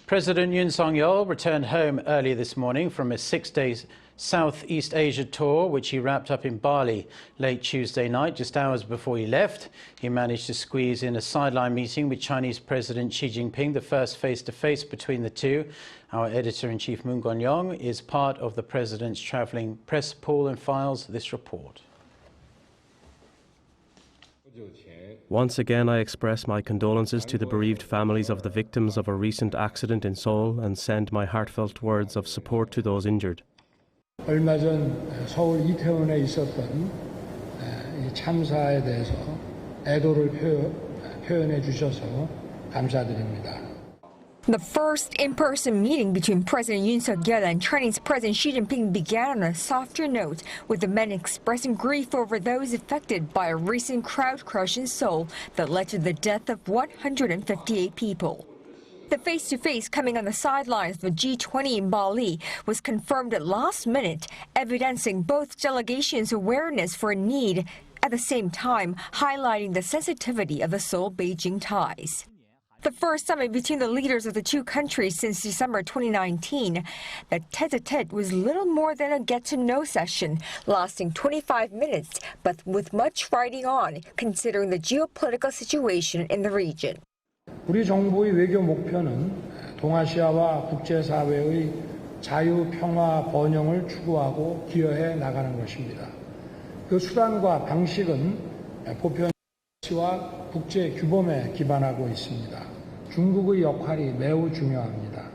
President Suk-yeol returned home earlier this morning from a 6-day Southeast Asia tour, which he wrapped up in Bali late Tuesday night. Just hours before he left, he managed to squeeze in a sideline meeting with Chinese President Xi Jinping, the first face-to-face between the two. Our editor-in-chief Moon Connyoung is part of the president's travelling press pool and files this report. Once again, I express my condolences to the bereaved families of the victims of a recent accident in Seoul and send my heartfelt words of support to those injured. 얼마 전 서울 이태원에 있었던 이 참사에 대해서 애도를 표현해 주셔서 감사드립니다. The first in-person meeting between President Yoon Suk-yeol and Chinese President Xi Jinping began on a softer note, with the men expressing grief over those affected by a recent crowd crush in Seoul that led to the death of 158 people. The face-to-face coming on the sidelines of the G20 in Bali was confirmed at last minute, evidencing both delegations' awareness for a need, at the same time highlighting the sensitivity of the Seoul-Beijing ties. The first summit between the leaders of the two countries since December 2019, the tete-a-tete was little more than a get-to-know session, lasting 25 minutes, but with much writing on, considering the geopolitical situation in the region. 우리 정부의 외교 목표는 동아시아와 국제사회의 자유, 평화, 번영을 추구하고 기여해 나가는 것입니다. 그 수단과 방식은 보편 가치와 국제 규범에 기반하고 있습니다. 중국의 역할이 매우 중요합니다.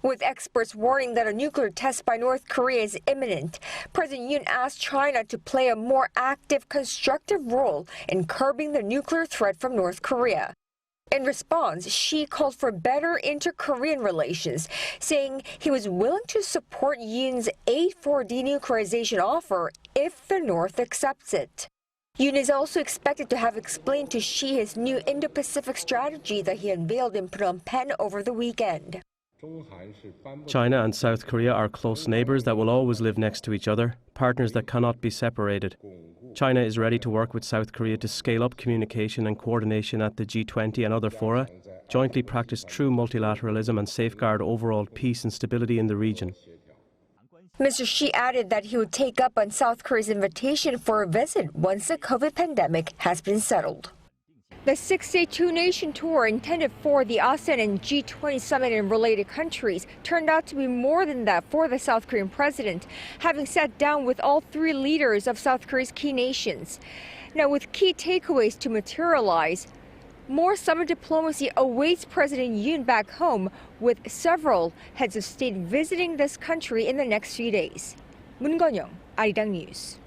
With experts warning that a nuclear test by North Korea is imminent, President Yoon asked China to play a more active, constructive role in curbing the nuclear threat from North Korea. In response, Xi called for better inter-Korean relations, saying he was willing to support Yoon's aid for denuclearization offer if the North accepts it. Yoon is also expected to have explained to Xi his new Indo-Pacific strategy that he unveiled in Phnom Penh over the weekend. China and South Korea are close neighbours that will always live next to each other, partners that cannot be separated. China is ready to work with South Korea to scale up communication and coordination at the G20 and other fora, jointly practice true multilateralism and safeguard overall peace and stability in the region. Mr. Xi added that he would take up on South Korea's invitation for a visit once the COVID pandemic has been settled. The 6-day two-nation tour intended for the ASEAN and G20 summit in related countries turned out to be more than that for the South Korean president, having sat down with all three leaders of South Korea's key nations. Now, with key takeaways to materialize, more summit diplomacy awaits President Yoon back home, with several heads of state visiting this country in the next few days. Moon Connyoung, Arirang News.